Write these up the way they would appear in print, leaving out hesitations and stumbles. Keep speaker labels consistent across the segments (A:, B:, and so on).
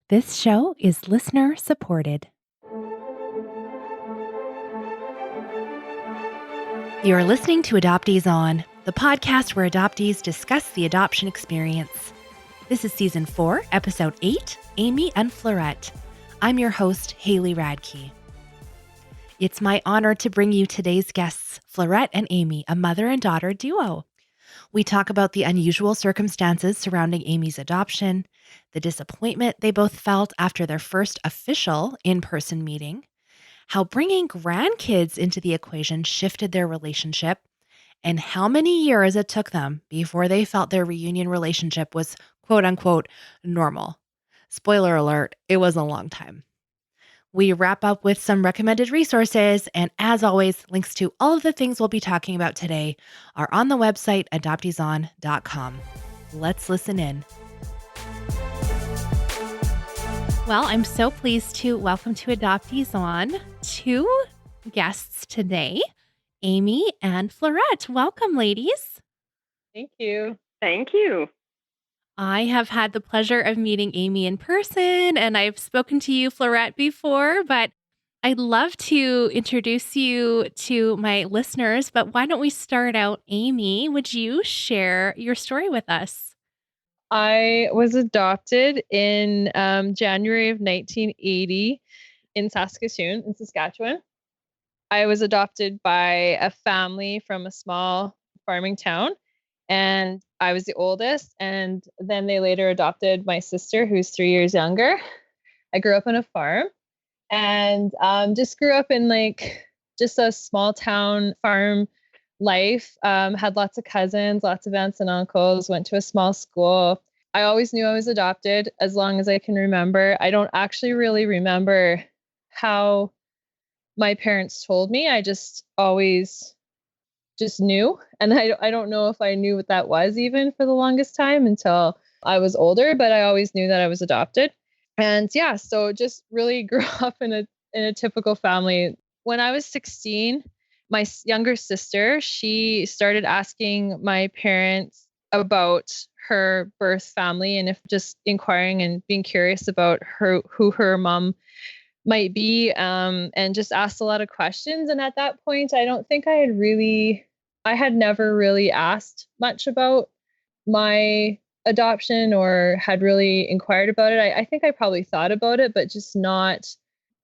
A: This show is listener supported. You're listening to Adoptees On, the podcast where adoptees discuss the adoption experience. This is Season 4, Episode 8, Amy and Fleurette. I'm your host, Haley Radke. It's my honor to bring you today's guests, Fleurette and Amy, a mother and daughter duo. We talk about the unusual circumstances surrounding Amy's adoption, the disappointment they both felt after their first official in-person meeting, how bringing grandkids into the equation shifted their relationship, and how many years it took them before they felt their reunion relationship was quote-unquote normal. Spoiler alert, it was a long time. We wrap up with some recommended resources, and as always, links to all of the things we'll be talking about today are on the website adopteeson.com. Let's listen in. Well, I'm so pleased to welcome to Adoptees On two guests today, Amy and Fleurette. Welcome, ladies.
B: Thank you.
C: Thank you.
A: I have had the pleasure of meeting Amy in person, and I've spoken to you, Fleurette, before, but I'd love to introduce you to my listeners. But why don't we start out, Amy? Would you share your story with us?
B: I was adopted in January of 1980 in Saskatoon, in Saskatchewan. I was adopted by a family from a small farming town, and I was the oldest. And then they later adopted my sister, who's 3 years younger. I grew up on a farm and just grew up in just a small town farm life. Had lots of cousins, lots of aunts and uncles, went to a small school. I always knew I was adopted as long as I can remember. I don't actually really remember how my parents told me. I just always just knew. And I don't know if I knew what that was even for the longest time until I was older, but I always knew that I was adopted. And yeah, so just really grew up in a typical family. When I was 16, my younger sister, she started asking my parents about her birth family and if just inquiring and being curious about who her mom might be, and just asked a lot of questions. And at that point, I don't think I had never really asked much about my adoption or had really inquired about it. I think I probably thought about it, but just not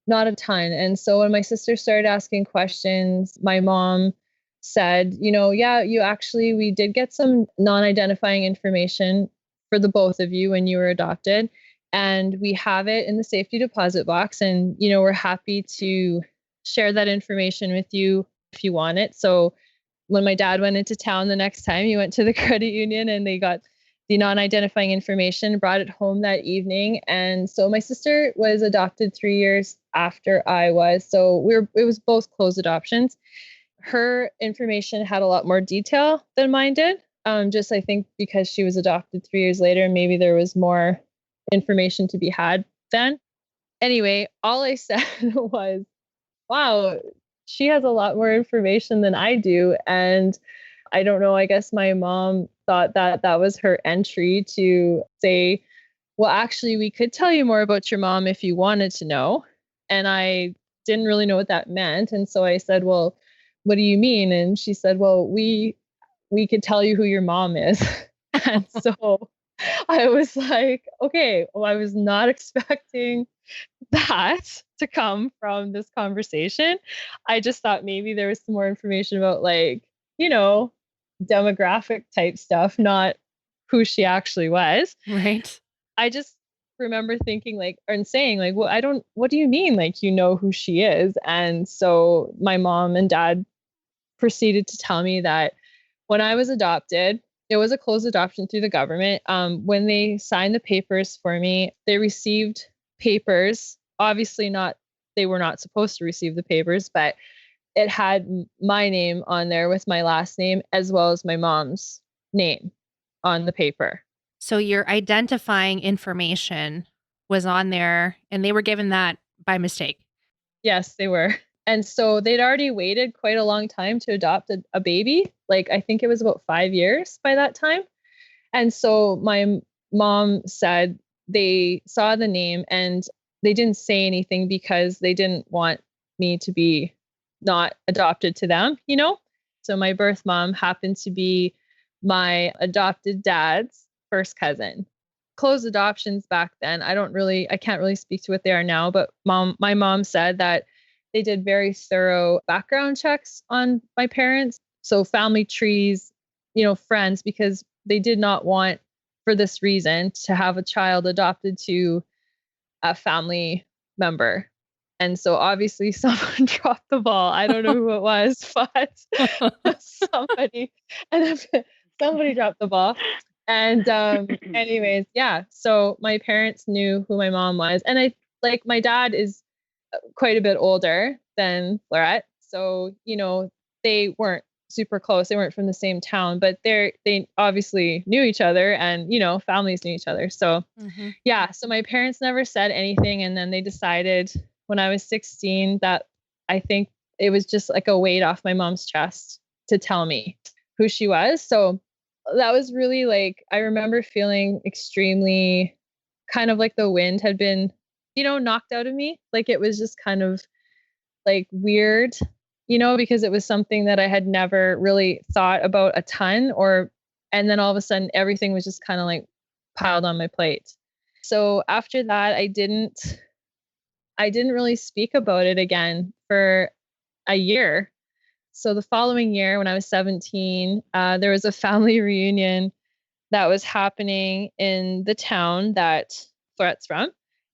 B: a ton. And so when my sister started asking questions, my mom said, yeah, we did get some non-identifying information for the both of you when you were adopted. And we have it in the safety deposit box. And, we're happy to share that information with you if you want it. So when my dad went into town the next time, he went to the credit union and they got the non-identifying information, brought it home that evening. And so my sister was adopted 3 years after I was. So it was both closed adoptions. Her information had a lot more detail than mine did. Just I think because she was adopted 3 years later, maybe there was more information to be had then. Anyway, all I said was, wow, she has a lot more information than I do. And I don't know, I guess my mom thought that was her entry to say, well, actually, we could tell you more about your mom if you wanted to know. And I didn't really know what that meant. And so I said, well, what do you mean? And she said, well, we could tell you who your mom is. And so I was like, okay, well, I was not expecting that to come from this conversation. I just thought maybe there was some more information about demographic type stuff, not who she actually was.
A: Right.
B: I just remember thinking and saying well, what do you mean? Who she is? And so my mom and dad proceeded to tell me that when I was adopted, it was a closed adoption through the government. When they signed the papers for me, they received papers. Obviously they were not supposed to receive the papers, but it had my name on there with my last name as well as my mom's name on the paper.
A: So your identifying information was on there and they were given that by mistake.
B: Yes, they were. And so they'd already waited quite a long time to adopt a baby. I think it was about 5 years by that time. And so my mom said, they saw the name and they didn't say anything because they didn't want me to be not adopted to them, you know? So my birth mom happened to be my adopted dad's first cousin. Closed adoptions back then, I can't really speak to what they are now, but my mom said that they did very thorough background checks on my parents. So family trees, friends, because they did not want, for this reason, to have a child adopted to a family member. And so obviously someone dropped the ball. I don't know who it was, but somebody and somebody dropped the ball. And anyways, yeah. So my parents knew who my mom was. And my dad is quite a bit older than Fleurette. So, they weren't super close. They weren't from the same town, but they obviously knew each other, and, families knew each other. So yeah, so my parents never said anything. And then they decided when I was 16 that I think it was just like a weight off my mom's chest to tell me who she was. So that was really I remember feeling extremely kind of like the wind had been, knocked out of me. Like it was just kind of weird, because it was something that I had never really thought about a ton, and then all of a sudden everything was just kind of piled on my plate. So after that, I didn't really speak about it again for a year. So the following year, when I was 17, there was a family reunion that was happening in the town that Fleurette's from,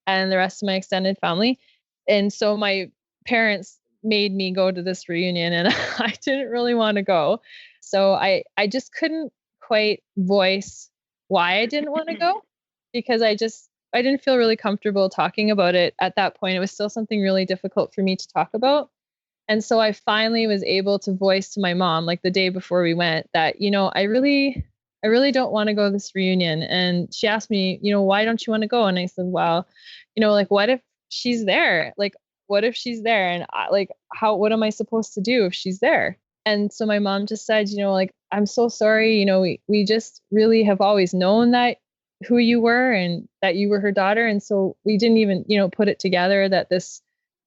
B: and the rest of my extended family. And so my parents made me go to this reunion, and I didn't really want to go. So I just couldn't quite voice why I didn't want to go, because I didn't feel really comfortable talking about it at that point. It was still something really difficult for me to talk about. And so I finally was able to voice to my mom, the day before we went, that, I really don't want to go to this reunion. And she asked me, why don't you want to go? And I said, well, what if she's there? What if she's there? And what am I supposed to do if she's there? And so my mom just said, I'm so sorry. We just really have always known that who you were and that you were her daughter. And so we didn't even, put it together that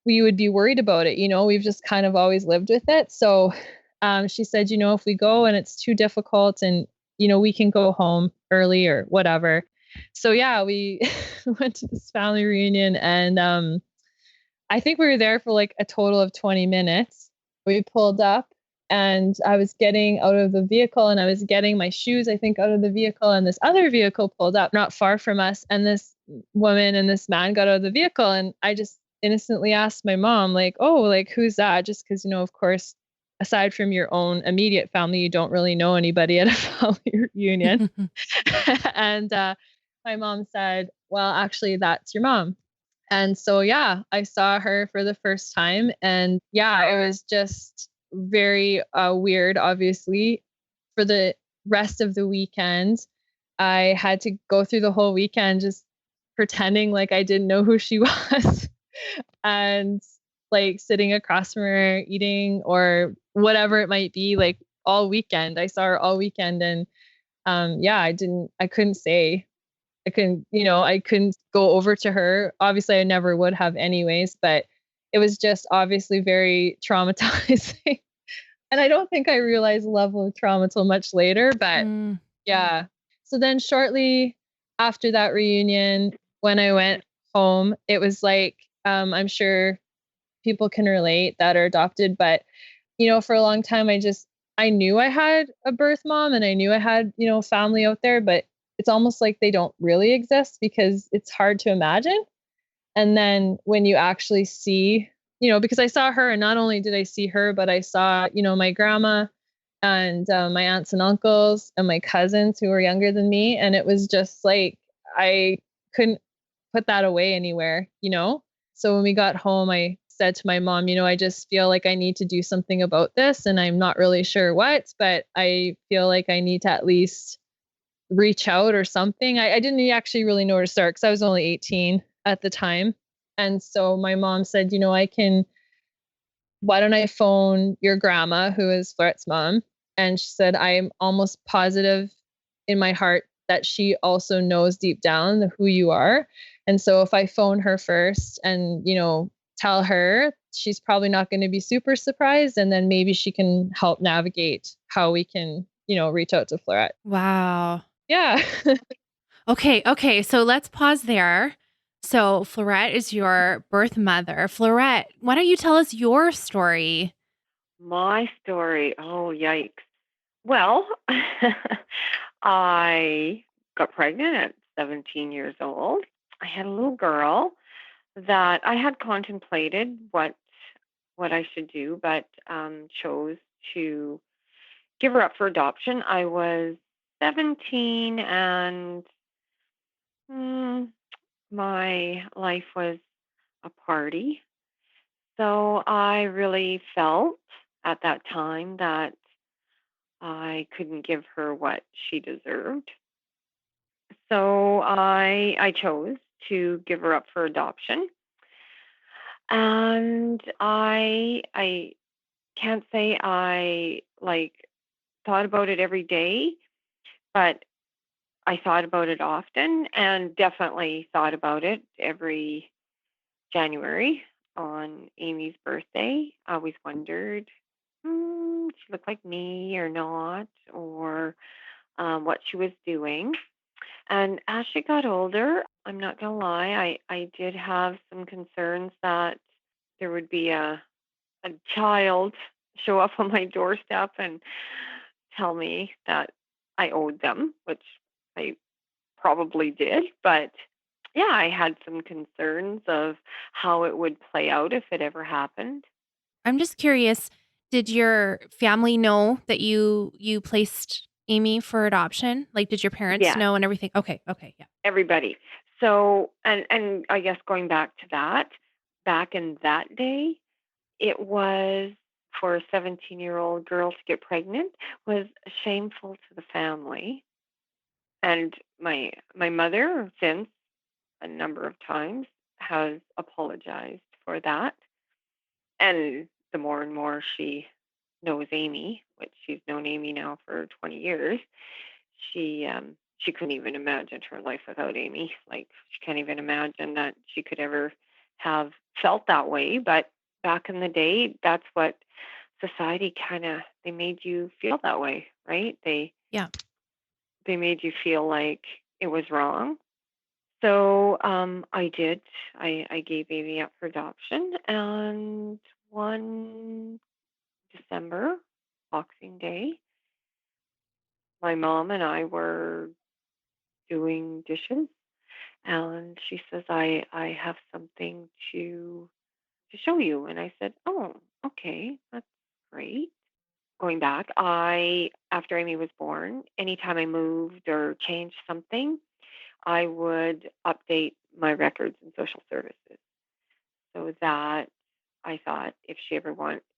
B: we would be worried about it. We've just kind of always lived with it. So she said, if we go and it's too difficult, and, we can go home early or whatever. So yeah, we went to this family reunion, and I think we were there for a total of 20 minutes. We pulled up, and I was getting out of the vehicle, and I was getting my shoes, I think, out of the vehicle, and this other vehicle pulled up not far from us. And this woman and this man got out of the vehicle, and I just innocently asked my mom, who's that? Just because, of course, aside from your own immediate family, you don't really know anybody at a family reunion. And my mom said, well, actually, that's your mom. And so, yeah, I saw her for the first time. And yeah, it was just very weird, obviously. For the rest of the weekend, I had to go through the whole weekend just pretending like I didn't know who she was. And sitting across from her, eating or whatever it might be, all weekend. I saw her all weekend. And yeah, I couldn't go over to her. Obviously, I never would have anyways, but it was just obviously very traumatizing. And I don't think I realized the level of trauma till much later, but yeah. So then shortly after that reunion, when I went home, it was I'm sure people can relate that are adopted, but for a long time, I knew I had a birth mom, and I knew I had, family out there, but it's almost like they don't really exist because it's hard to imagine. And then when you actually see, because I saw her, and not only did I see her, but I saw, my grandma and my aunts and uncles and my cousins who were younger than me. And it was just I couldn't put that away anywhere, So when we got home, I said to my mom, I just feel like I need to do something about this, and I'm not really sure what, but I feel like I need to at least reach out or something. I didn't actually really know where to start because I was only 18 at the time. And so my mom said, why don't I phone your grandma, who is Fleurette's mom? And she said, I'm almost positive in my heart that she also knows deep down who you are. And so if I phone her first and, tell her, she's probably not going to be super surprised. And then maybe she can help navigate how we can, reach out to Fleurette.
A: Wow.
B: Yeah.
A: Okay. So let's pause there. So Fleurette is your birth mother. Fleurette, why don't you tell us your story?
C: My story. Oh, yikes. Well, I got pregnant at 17 years old. I had a little girl that I had contemplated what I should do, but chose to give her up for adoption. I was 17, and mm, my life was a party. So I really felt at that time that I couldn't give her what she deserved. So I chose to give her up for adoption. And I can't say I like thought about it every day, but I thought about it often, and definitely thought about it every January on Amy's birthday. I always wondered, she looked like me or not, or what she was doing. And as she got older, I'm not going to lie, I did have some concerns that there would be a child show up on my doorstep and tell me that I owed them, which I probably did. But yeah, I had some concerns of how it would play out if it ever happened.
A: I'm just curious, did your family know that you placed Amy for adoption? Like, did your parents
C: Yes,
A: know and everything? Okay, yeah.
C: everybody. So, and I guess going back to that, back in that day, it was for a 17-year-old girl to get pregnant was shameful to the family. And my mother, since a number of times, has apologized for that. And the more and more she knows Amy, which she's known Amy now for 20 years, she couldn't even imagine her life without Amy. Like, she can't even imagine that she could ever have felt that way. But back in the day, that's what society kind of, they made you feel that way, right?
A: Yeah.
C: They made you feel like it was wrong. So I did. I gave Amy up for adoption, and one December, Boxing Day, my mom and I were doing dishes, and she says, I have something to show you. And I said, oh, okay, that's great. Going back, I after Amy was born, anytime I moved or changed something, I would update my records in social services so that I thought if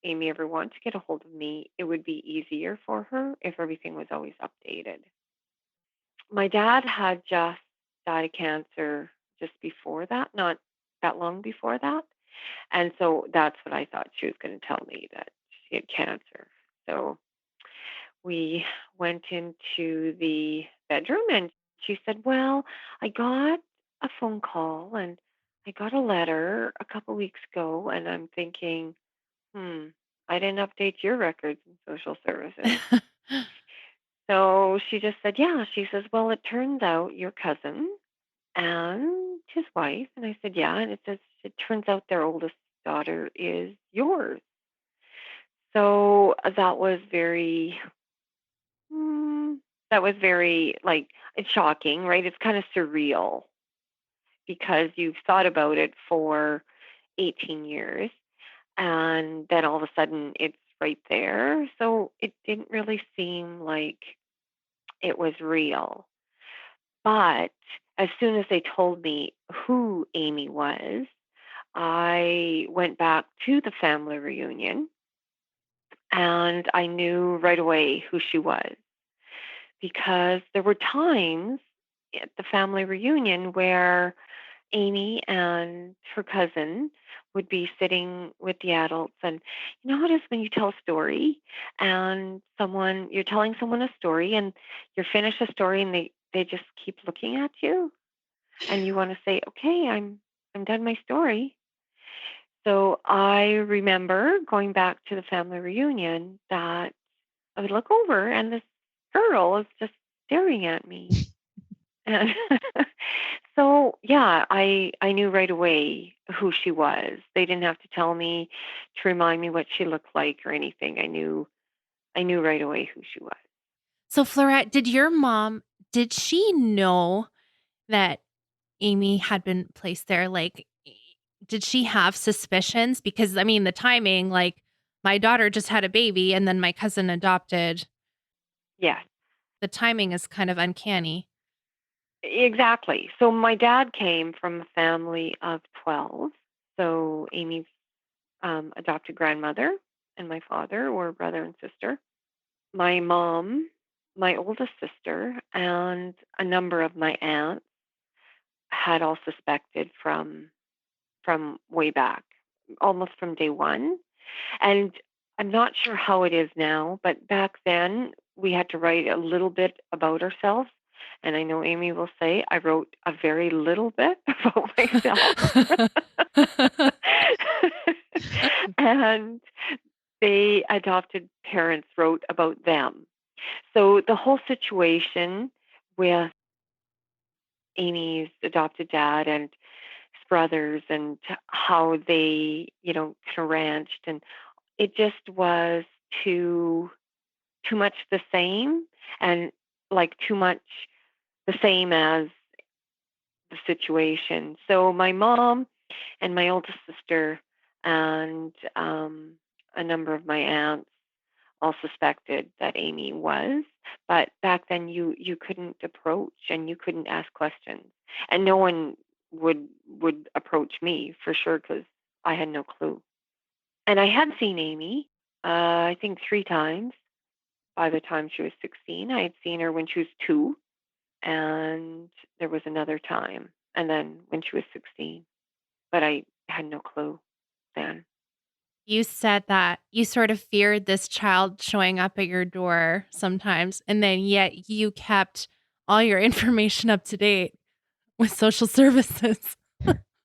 C: Amy ever wanted to get a hold of me, it would be easier for her if everything was always updated. My dad had just died of cancer just before that, not that long before that. And so that's what I thought she was going to tell me, that she had cancer. So we went into the bedroom, and she said, well, I got a phone call and I got a letter a couple weeks ago. And I'm thinking, I didn't update your records in social services. So she just said, yeah. She says, well, it turns out your cousin and his wife. And I said, yeah. And it says, it turns out their oldest daughter is yours. So mm, that was very, like, it's shocking, right? It's kind of surreal because you've thought about it for 18 years, and then all of a sudden it's right there. So it didn't really seem like it was real. But as soon as they told me who Amy was, I went back to the family reunion, and I knew right away who she was, because there were times at the family reunion where Amy and her cousin would be sitting with the adults. And you know how it is when you tell a story and you're telling someone a story, and you're finished a story, and they they just keep looking at you, and you want to say, "Okay, I'm done my story." So I remember going back to the family reunion that I would look over and this girl is just staring at me. And so yeah, I knew right away who she was. They didn't have to tell me to remind me what she looked like or anything. I knew right away who she was.
A: So, Fleurette, did your mom, did she know that Amy had been placed there? Like, did she have suspicions? Because, I mean, the timing, like, my daughter just had a baby and then my cousin adopted.
C: Yes,
A: The timing is kind of uncanny.
C: exactly. So my dad came from a family of 12. So Amy's adopted grandmother and my father were brother and sister. My mom, my oldest sister, and a number of my aunts had all suspected from way back, almost from day one. And I'm not sure how it is now, but back then we had to write a little bit about ourselves. And I know Amy will say I wrote a very little bit about myself. And they adopted parents wrote about them. So the whole situation with Amy's adopted dad and his brothers and how they, kind of ranched, and it just was too too much the same, and like too much the same as the situation. So my mom and my oldest sister and a number of my aunts all suspected that Amy was, but back then you couldn't approach and you couldn't ask questions, and no one would approach me for sure because I had no clue. And I had seen Amy, I think 3 times by the time she was 16. I had seen her when she was 2, and there was another time, and then when she was 16. But I had no clue then.
A: You said that you sort of feared this child showing up at your door sometimes, and then yet you kept all your information up to date with social services.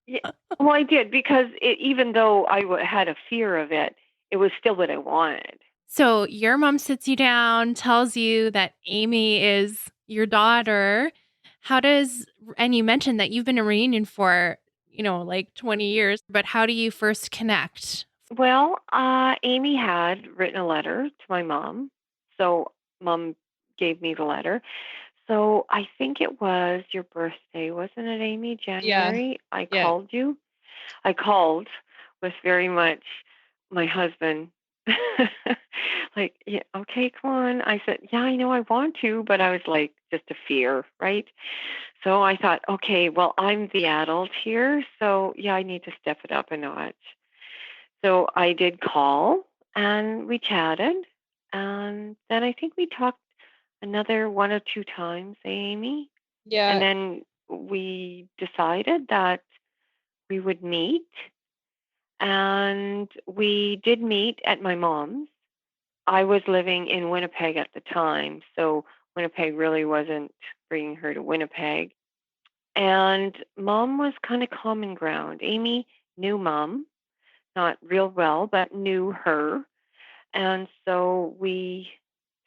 C: Yeah, well, I did because even though had a fear of it, it was still what I wanted.
A: So your mom sits you down, tells you that Amy is your daughter. How does, and you mentioned that you've been in reunion for, like 20 years, but how do you first connect?
C: Well, Amy had written a letter to my mom, so mom gave me the letter. So I think it was your birthday, wasn't it, Amy?
B: Yeah.
C: January. I
B: Yeah.
C: called you. I called with very much my husband. Like, yeah, okay, come on. I said, yeah, I know I want to, but I was like, just a fear, right? So I thought, okay, well, I'm the adult here, so yeah, I need to step it up a notch. So I did call and we chatted, and then I think we talked another 1 or 2 times, Amy, and
B: Yeah.
C: then we decided that we would meet, and we did meet at my mom's. I was living in Winnipeg at the time, so Winnipeg really wasn't bringing her to Winnipeg. And mom was kind of common ground. Amy knew mom, not real well, but knew her. And so we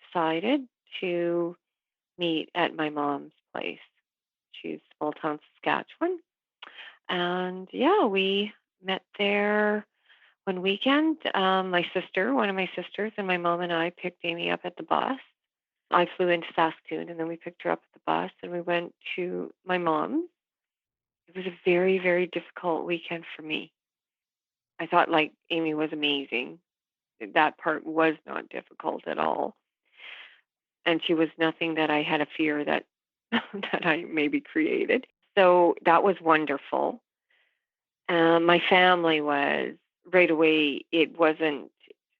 C: decided to meet at my mom's place. She's small town Saskatchewan. And yeah, we met there one weekend. My sister, one of my sisters, and my mom and I picked Amy up at the bus. I flew into Saskatoon and then we picked her up at the bus and we went to my mom's. It was a very, very difficult weekend for me. I thought like Amy was amazing. That part was not difficult at all. And she was nothing that I had a fear that that I maybe created. So that was wonderful. My family was right away. It wasn't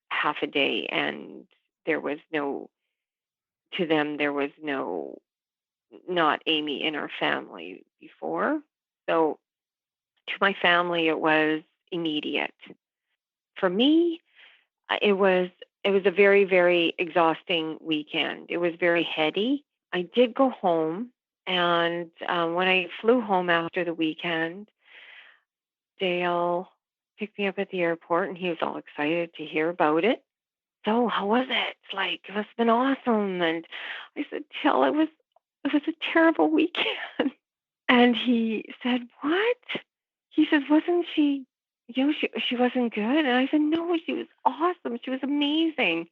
C: half a day, and there was no to them. There was no not Amy in our family before. So to my family, it was immediate. For me, it was a very very exhausting weekend. It was very heady. I did go home And when I flew home after the weekend, Dale picked me up at the airport, and he was all excited to hear about it. So how was it? Like, it must have been awesome. And I said, Dale, it was a terrible weekend. And he said, what? He said, wasn't she, she wasn't good? And I said, no, she was awesome. She was amazing.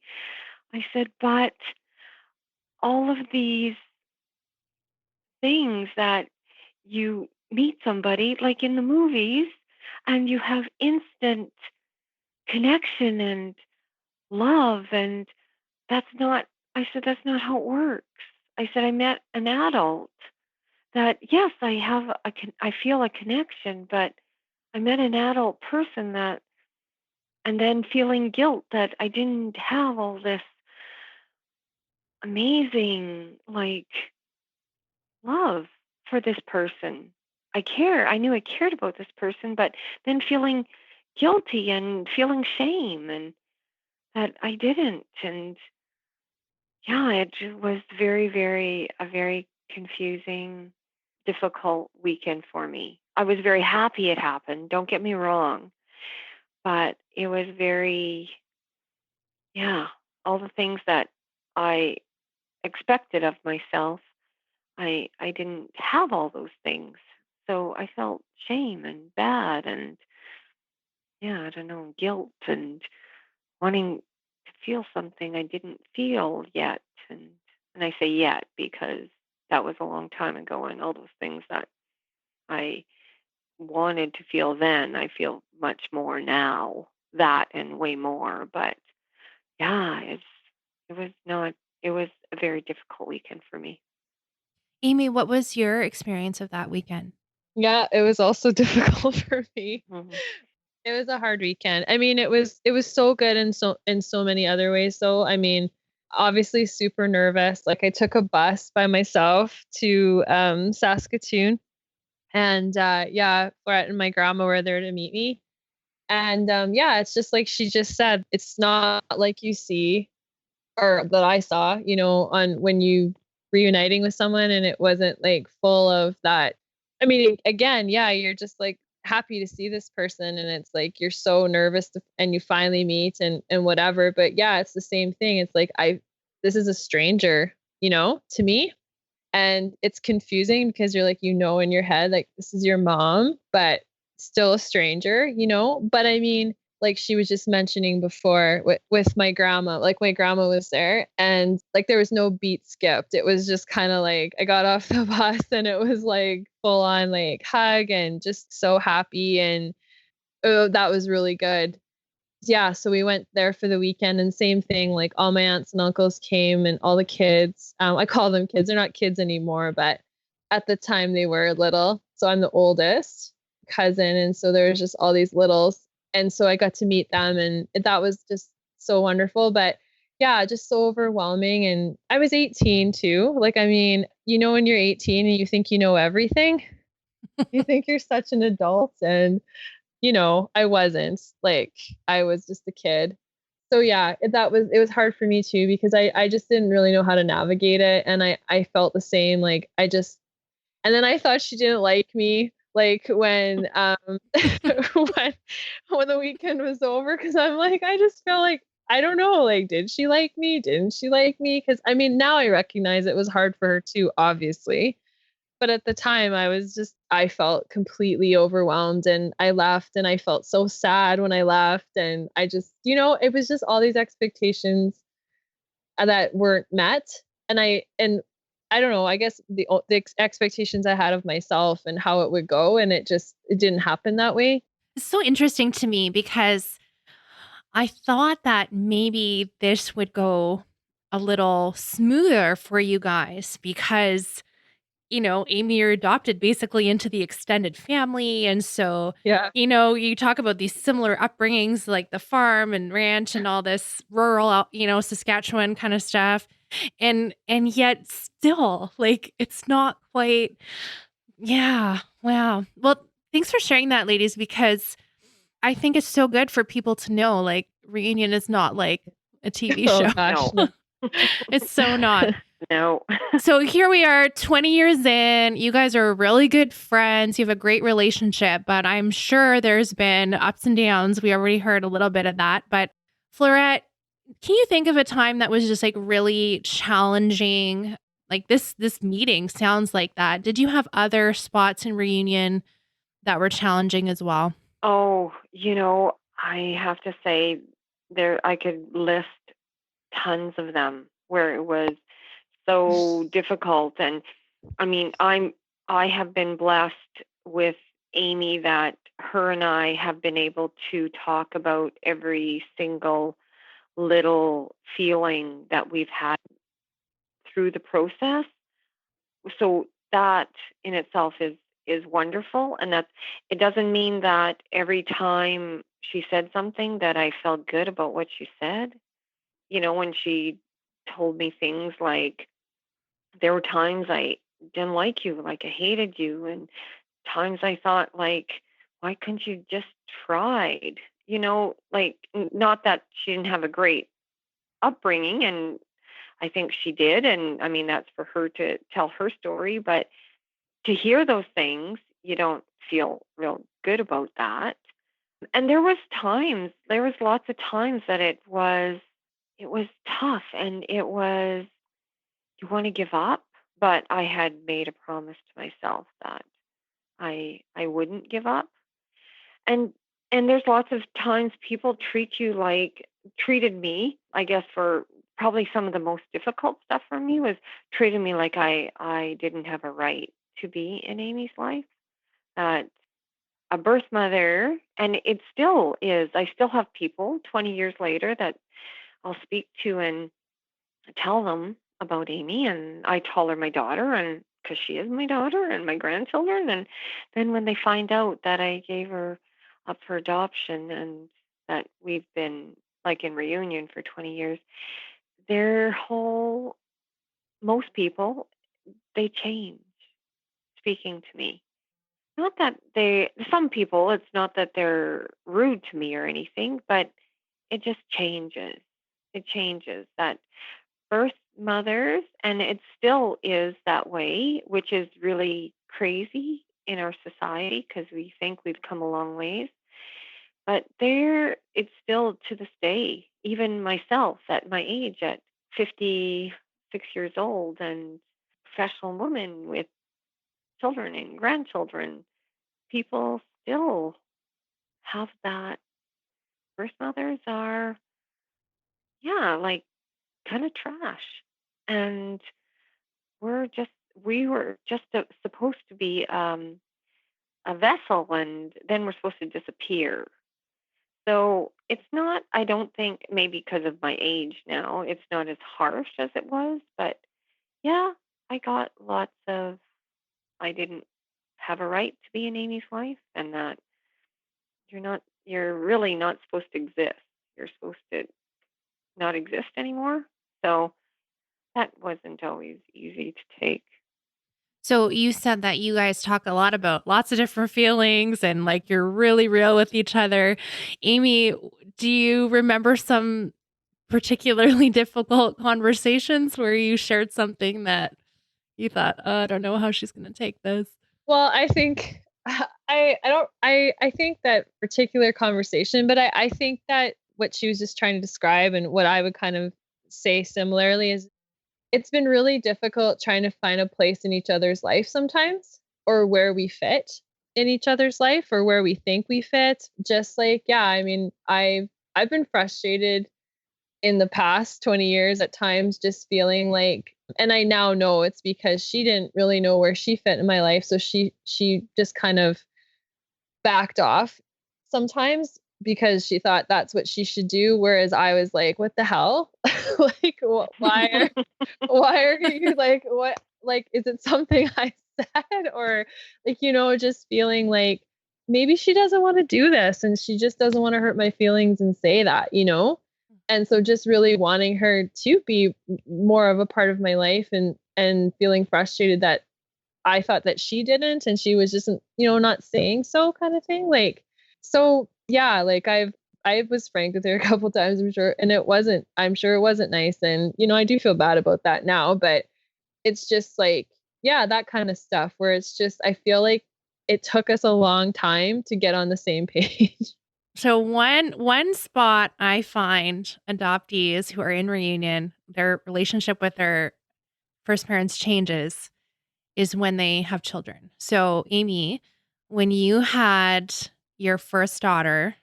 C: I said, but all of these things that you meet somebody, like in the movies, and you have instant connection and love, and that's not, I said, that's not how it works. I said, I met an adult that, yes, I feel a connection, but I met an adult person that, and then feeling guilt that I didn't have all this amazing, like, love for this person. I knew I cared about this person, but then feeling guilty and feeling shame and that I didn't. And yeah, was a very confusing, difficult weekend for me. I was very happy it happened. Don't get me wrong, but it was very, yeah, all the things that I expected of myself, I didn't have all those things. So I felt shame and bad and, yeah, I don't know, guilt and wanting to feel something I didn't feel yet. And I say yet because that was a long time ago, and all those things that I wanted to feel then, I feel much more now, that and way more. But yeah, it was not, it was a very difficult weekend for me.
A: Amy, what was your experience of that weekend?
B: Yeah, it was also difficult for me.
C: Mhm.
B: It was a hard weekend. I mean, it was so good in so many other ways. So, I mean, obviously super nervous. Like I took a bus by myself to Saskatoon, and yeah, Fleurette and my grandma were there to meet me. And yeah, it's just like she just said, it's not like you see or that I saw, on when you reuniting with someone and it wasn't like full of that. I mean, again, yeah, you're just like happy to see this person and it's like you're so nervous and you finally meet and whatever. But yeah, it's the same thing. It's like this is a stranger, to me. And it's confusing because you're like, in your head, like this is your mom, but still a stranger, But I mean, like she was just mentioning before with my grandma, like my grandma was there and like there was no beat skipped. It was just kind of like I got off the bus and it was like full on like hug and just so happy. And oh, that was really good. Yeah, so we went there for the weekend and same thing, like all my aunts and uncles came and all the kids. I call them kids. They're not kids anymore, but at the time they were little. So I'm the oldest cousin. And so there was just all these littles. And so I got to meet them and that was just so wonderful. But yeah, just so overwhelming. And I was 18 too. Like, I mean, when you're 18 and you think you know everything, you think you're such an adult. And I wasn't like, I was just a kid. So yeah, it was hard for me too, because I just didn't really know how to navigate it. And I felt the same, like and then I thought she didn't like me, like when, when the weekend was over. Cause I'm like, I just felt like, I don't know, like, did she like me? Didn't she like me? Cause I mean, now I recognize it was hard for her too, obviously. But at the time, I felt completely overwhelmed and I left and I felt so sad when I left. And I just, it was just all these expectations that weren't met. And I don't know, I guess the expectations I had of myself and how it would go. And it didn't happen that way.
A: It's so interesting to me because I thought that maybe this would go a little smoother for you guys because, Amy, you're adopted basically into the extended family. And so,
B: Yeah.
A: You talk about these similar upbringings like the farm and ranch and all this rural, Saskatchewan kind of stuff. And yet still, like, it's not quite, yeah, wow. Well, thanks for sharing that, ladies, because I think it's so good for people to know, like, reunion is not like a TV
B: Oh
A: show.
B: gosh.
C: No.
A: It's so not.
C: No.
A: So here we are 20 years in. You guys are really good friends. You have a great relationship, but I'm sure there's been ups and downs. We already heard a little bit of that. But Fleurette, can you think of a time that was just like really challenging? Like this meeting sounds like that. Did you have other spots in reunion that were challenging as well?
C: Oh, I have to say I could list tons of them where it was so difficult. And I mean, I have been blessed with Amy that her and I have been able to talk about every single little feeling that we've had through the process. So that in itself is wonderful, and that it doesn't mean that every time she said something that I felt good about what she said. When she told me things like, there were times I didn't like you, like I hated you, and times I thought like, why couldn't you just tried? Like, not that she didn't have a great upbringing, and I think she did, and I mean that's for her to tell her story, but to hear those things, you don't feel real good about that. And there was lots of times that it was tough, and it was, you want to give up, but I had made a promise to myself that I wouldn't give up. And there's lots of times people treated me, I guess, for probably some of the most difficult stuff for me was treated me like I didn't have a right to be in Amy's life. That a birth mother, and it still is. I still have people 20 years later that I'll speak to and tell them about Amy, and I tell her my daughter, and because she is my daughter and my grandchildren, and then when they find out that I gave her up for adoption and that we've been like in reunion for 20 years, their whole most people, they change speaking to me. Not that some people, it's not that they're rude to me or anything, but it just changes. It changes that birth mothers, and it still is that way, which is really crazy in our society because we think we've come a long ways. But it's still to this day, even myself at my age, at 56 years old, and professional woman with children and grandchildren, people still have that. Birth mothers are, yeah, like kind of trash. And we were just supposed to be a vessel, and then we're supposed to disappear. So it's not, I don't think, maybe because of my age now, it's not as harsh as it was. But yeah, I got lots of, I didn't have a right to be in Amy's life, and that you're really not supposed to exist. You're supposed to not exist anymore. So that wasn't always easy to take.
A: So you said that you guys talk a lot about lots of different feelings and like you're really real with each other. Amy, do you remember some particularly difficult conversations where you shared something that you thought, oh, I don't know how she's going to take this?
B: Well, I think I think that particular conversation, but I think that what she was just trying to describe and what I would kind of say similarly is it's been really difficult trying to find a place in each other's life sometimes, or where we fit in each other's life, or where we think we fit. Just like, yeah, I mean, I've been frustrated in the past 20 years at times, just feeling like, and I now know it's because she didn't really know where she fit in my life, so she just kind of backed off sometimes because she thought that's what she should do, whereas I was like, what the hell? Like, why are you like, what, like, is it something I said? Or like, just feeling like maybe she doesn't want to do this and she just doesn't want to hurt my feelings and say that. And so just really wanting her to be more of a part of my life, and feeling frustrated that I thought that she didn't, and she was just, not saying so, kind of thing. Like, so yeah, like I was frank with her a couple times, I'm sure, and I'm sure it wasn't nice. And, I do feel bad about that now, but it's just like, yeah, that kind of stuff where it's just, I feel like it took us a long time to get on the same page.
A: So one spot I find adoptees who are in reunion, their relationship with their first parents changes is when they have children. So Amy, when you had your first daughter,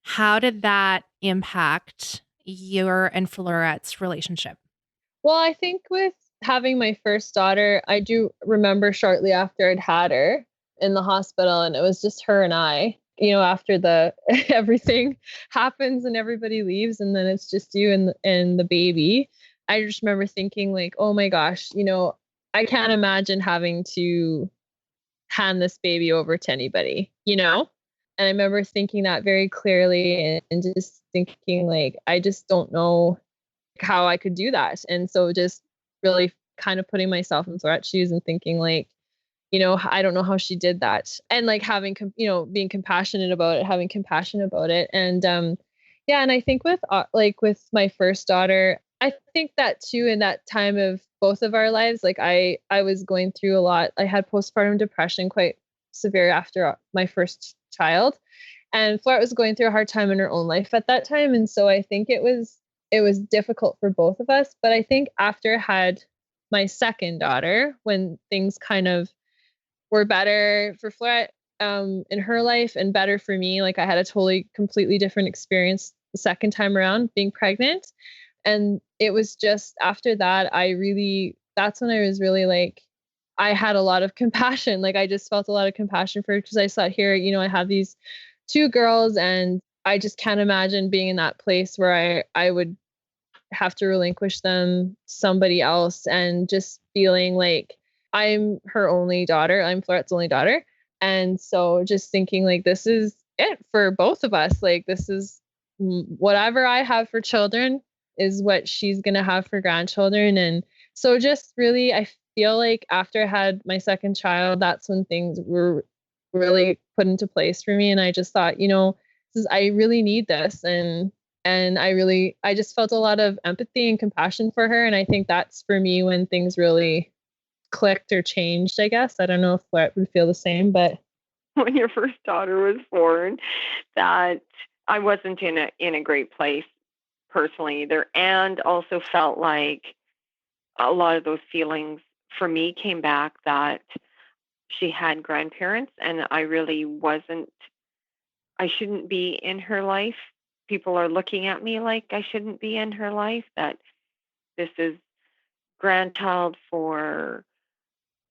A: how did that impact your and Fleurette's relationship?
B: Well, I think with having my first daughter, I do remember shortly after I'd had her in the hospital, and it was just her and I. After the everything happens and everybody leaves, and then it's just you and the baby. I just remember thinking like, oh my gosh, I can't imagine having to hand this baby over to anybody. And I remember thinking that very clearly and just thinking like, I just don't know how I could do that. And so just really kind of putting myself in Fleurette's shoes and thinking like, I don't know how she did that. And like having, being compassionate about it, having compassion about it. And yeah, and I think with my first daughter, I think that too, in that time of both of our lives, like I was going through a lot. I had postpartum depression quite severe after my first child. And Fleurette was going through a hard time in her own life at that time. And so I think it was difficult for both of us. But I think after I had my second daughter, when things kind of were better for Fleurette in her life and better for me, like I had a totally, completely different experience the second time around being pregnant. And it was just after that, that's when I was really like, I had a lot of compassion. Like I just felt a lot of compassion for her because I sat here, I have these two girls and I just can't imagine being in that place where I would have to relinquish them to somebody else and just feeling like I'm her only daughter. I'm Fleurette's only daughter. And so just thinking like, this is it for both of us. Like this is whatever I have for children is what she's going to have for grandchildren. And so just really, I feel like after I had my second child, that's when things were really put into place for me. And I just thought, I really need this. And I just felt a lot of empathy and compassion for her. And I think that's for me when things really clicked or changed, I guess. I don't know if Fleurette would feel the same, but
C: When your first daughter was born, that I wasn't in a great place personally either, and also felt like a lot of those feelings for me came back that she had grandparents and I shouldn't be in her life. People are looking at me like I shouldn't be in her life, that this is grandchild for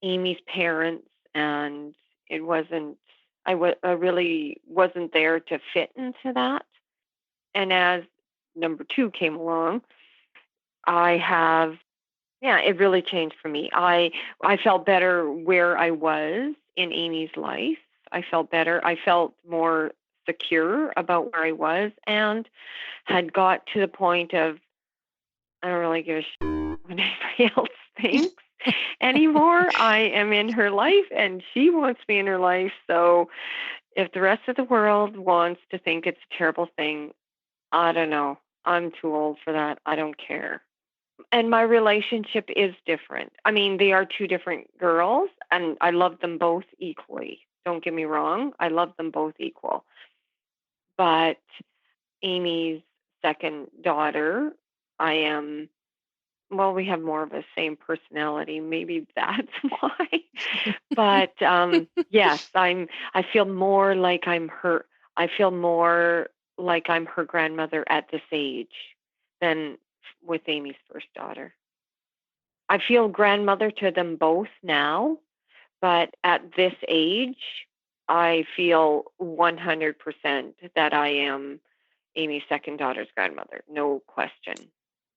C: Amy's parents, and it wasn't, I really wasn't there to fit into that. And as number two came along, I have, yeah, it really changed for me. I felt better where I was in Amy's life. I felt better. I felt more secure about where I was and had got to the point of I don't really give a shit what anybody else thinks anymore. I am in her life and she wants me in her life. So if the rest of the world wants to think it's a terrible thing, I don't know. I'm too old for that. I don't care. And my relationship is different. I mean, they are two different girls, and I love them both equally. Don't get me wrong. I love them both equal. But Amy's second daughter, I am, well, we have more of a same personality. Maybe that's why. But yes, I feel more like I'm her. I feel more like I'm her grandmother at this age than with Amy's first daughter. I feel grandmother to them both now, but at this age, I feel 100% that I am Amy's second daughter's grandmother, no question.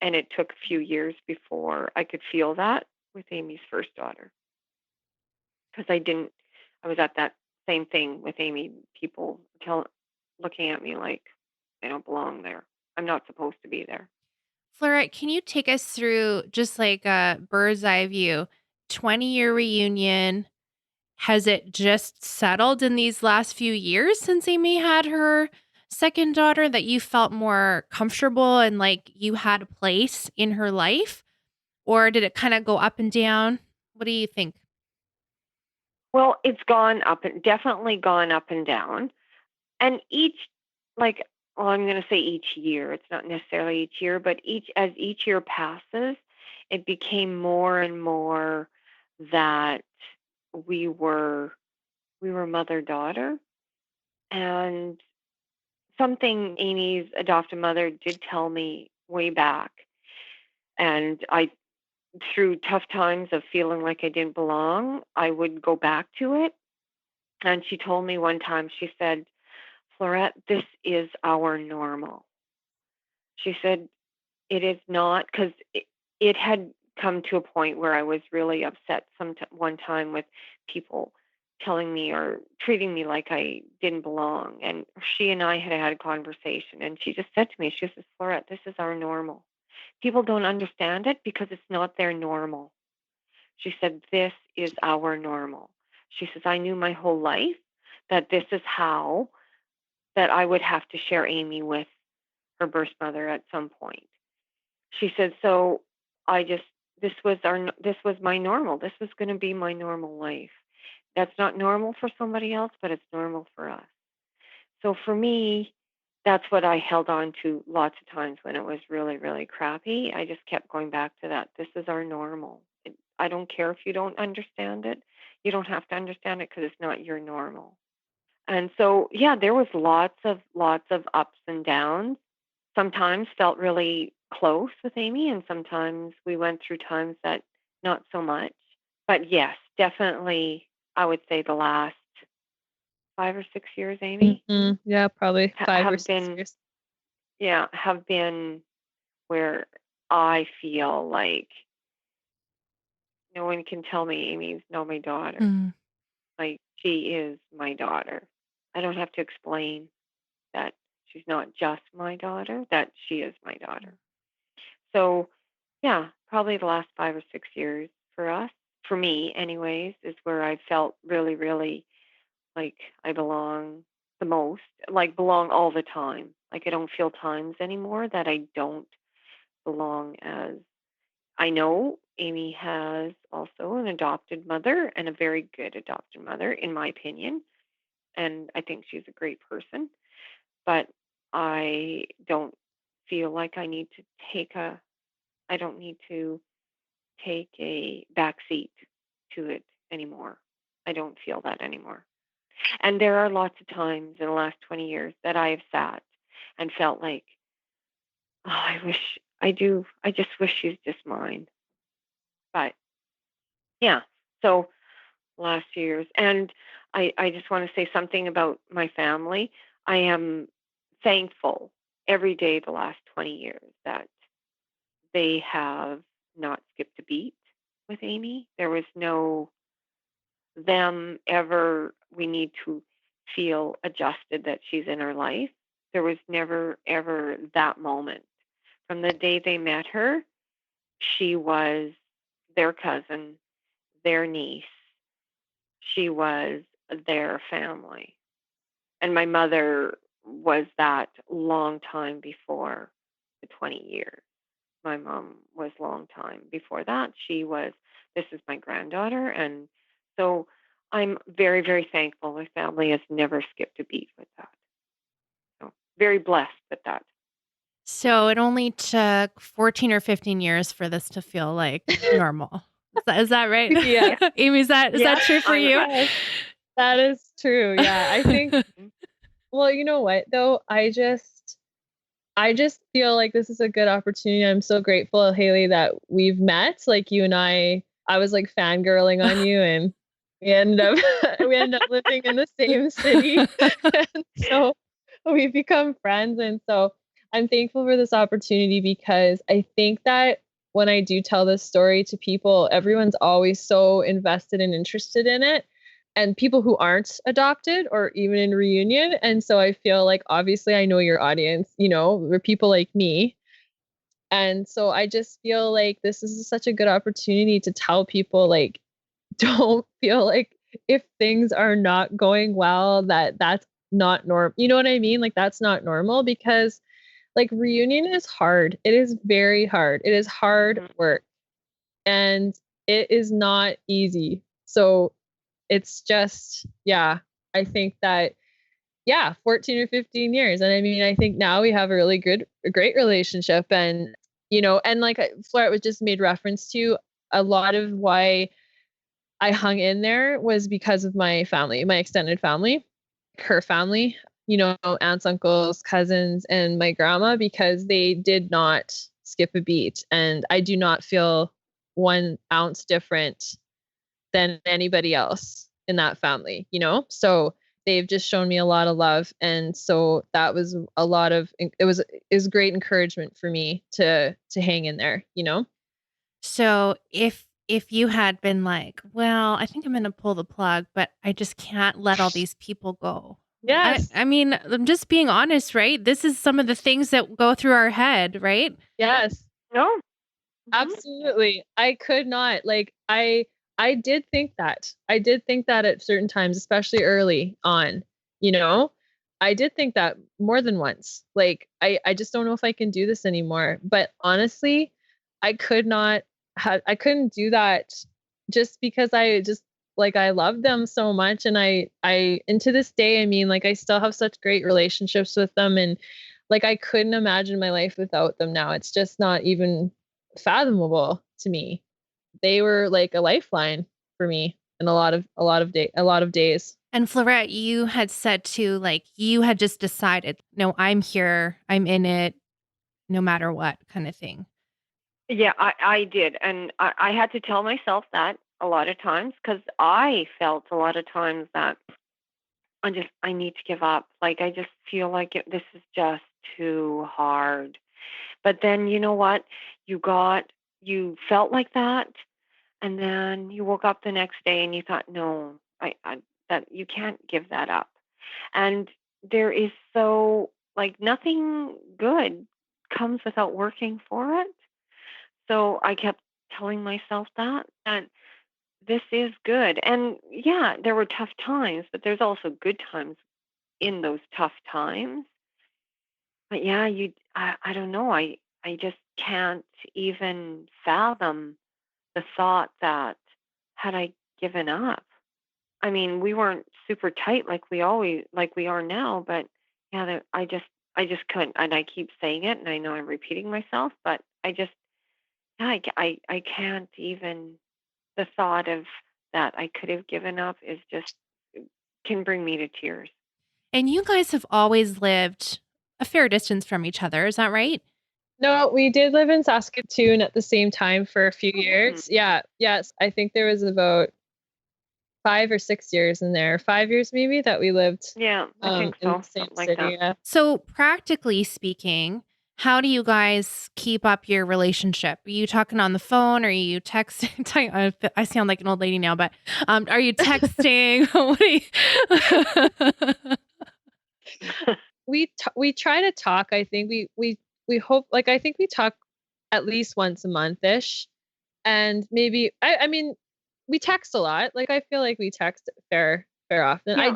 C: And it took a few years before I could feel that with Amy's first daughter. Because I was at that same thing with Amy, people looking at me like I don't belong there. I'm not supposed to be there.
A: Fleurette, can you take us through just like a bird's eye view, 20-year reunion? Has it just settled in these last few years since Amy had her second daughter that you felt more comfortable and like you had a place in her life? or did it kind of go up and down? What do you think?
C: Well, it's definitely gone up and down. And I'm going to say each year, it's not necessarily each year, but as each year passes, it became more and more that we were mother-daughter. And something Amy's adoptive mother did tell me way back, and through tough times of feeling like I didn't belong, I would go back to it. And she told me one time, she said, Fleurette, this is our normal. She said, it is not, because it had come to a point where I was really upset one time with people telling me or treating me like I didn't belong. And she and I had had a conversation, and she just said to me, she says, Fleurette, this is our normal. People don't understand it because it's not their normal. She said, this is our normal. She says, I knew my whole life that this is how that I would have to share Amy with her birth mother at some point. She said, so this was my normal. This was going to be my normal life. That's not normal for somebody else, but it's normal for us. So for me, that's what I held on to lots of times when it was really, really crappy. I just kept going back to that. This is our normal. I don't care if you don't understand it. You don't have to understand it because it's not your normal. And so, yeah, there was lots of ups and downs. Sometimes felt really close with Amy, and sometimes we went through times that not so much. But yes, definitely, I would say the last 5 or 6 years, Amy.
B: Mm-hmm. Yeah, probably 5 or 6 years.
C: Yeah, have been where I feel like no one can tell me Amy's not my daughter.
A: Mm.
C: Like, she is my daughter. I don't have to explain that she's not just my daughter, that she is my daughter. So, yeah, probably the last 5 or 6 years for us, for me anyways, is where I felt really, really like I belong the most, like belong all the time. Like I don't feel times anymore that I don't belong as. I know Amy has also an adopted mother, and a very good adopted mother, in my opinion. And I think she's a great person. But I don't feel like I need to I don't need to take a back seat to it anymore. I don't feel that anymore. And there are lots of times in the last 20 years that I have sat and felt like, oh, I just wish she's just mine. But yeah, so last few years. And I just want to say something about my family. I am thankful every day the last 20 years that they have not skipped a beat with Amy. There was no them ever, we need to feel adjusted that she's in our life. There was never, ever that moment. From the day they met her, she was their cousin, their niece. She was their family. And my mother was that long time before the 20 years. My mom was long time before that. This is my granddaughter. And so I'm very, very thankful. My family has never skipped a beat with that. So very blessed with that.
A: So it only took 14 or 15 years for this to feel like normal. Is that right?
B: Yeah.
A: Amy, is that true for you?
B: Yes, that is true. Yeah. I think, well, you know what though? I just feel like this is a good opportunity. I'm so grateful, Haley, that we've met. Like you and I was like fangirling on you, and we ended up living in the same city. And so we've become friends. And so I'm thankful for this opportunity, because I think that when I do tell this story to people, everyone's always so invested and interested in it. And people who aren't adopted or even in reunion. And so I feel like, obviously, I know your audience, we're people like me. And so I just feel like this is such a good opportunity to tell people, like, don't feel like if things are not going well, that's not normal. You know what I mean? Like, that's not normal, because like reunion is hard. It is very hard. It is hard work. and it is not easy. So it's just, yeah, I think that, 14 or 15 years. And I mean, I think now we have a great relationship. And, and like Fleurette was just made reference to, a lot of why I hung in there was because of my family, my extended family, her family, aunts, uncles, cousins, and my grandma, because they did not skip a beat. And I do not feel 1 ounce different than anybody else in that family, So they've just shown me a lot of love. And so that was it was great encouragement for me to hang in there,
A: So if you had been like, well, I think I'm going to pull the plug, but I just can't let all these people go.
B: Yes.
A: I mean, I'm just being honest, right? This is some of the things that go through our head, right?
B: Yes.
C: No. Mhm.
B: Absolutely. I could not, like, I did think that. I did think that at certain times, especially early on, you know. I did think that more than once. Like, I just don't know if I can do this anymore. But honestly, I couldn't do that, just because I just, like, I love them so much. And and to this day, I mean, like, I still have such great relationships with them, and like, I couldn't imagine my life without them now. It's just not even fathomable to me. They were like a lifeline for me in a lot of days.
A: And Fleurette, you had said too, like you had just decided, no, I'm here, I'm in it, no matter what kind of thing.
C: Yeah, I did. And I had to tell myself that a lot of times, because I felt a lot of times that I need to give up. Like, I just feel like this is just too hard. But then, you know what? You felt like that. And then you woke up the next day and you thought, no, that you can't give that up. And there is like, nothing good comes without working for it. So I kept telling myself that this is good. And yeah, there were tough times, but there's also good times in those tough times. But yeah, I don't know. I just can't even fathom the thought that, had I given up. I mean, we weren't super tight like we are now, but yeah, I just couldn't. And I keep saying it, and I know I'm repeating myself, but yeah, I can't even. The thought of that I could have given up is just, can bring me to tears.
A: And you guys have always lived a fair distance from each other, is that right?
B: No, we did live in Saskatoon at the same time for a few
C: Mhm.
B: years. Yeah, yes. I think there was about 5 or 6 years in there, 5 years maybe, that we lived
C: Yeah, I think
B: in
C: so.
B: the same
C: Something like that.
B: city. Yeah.
A: So, practically speaking, how do you guys keep up your relationship? Are you talking on the phone? Are you texting? I sound like an old lady now, but are you texting? What are you-
B: We try to talk. I think we hope, like, I think we talk at least once a month-ish. And maybe I mean, we text a lot. Like, I feel like we text fair often.
C: Yeah,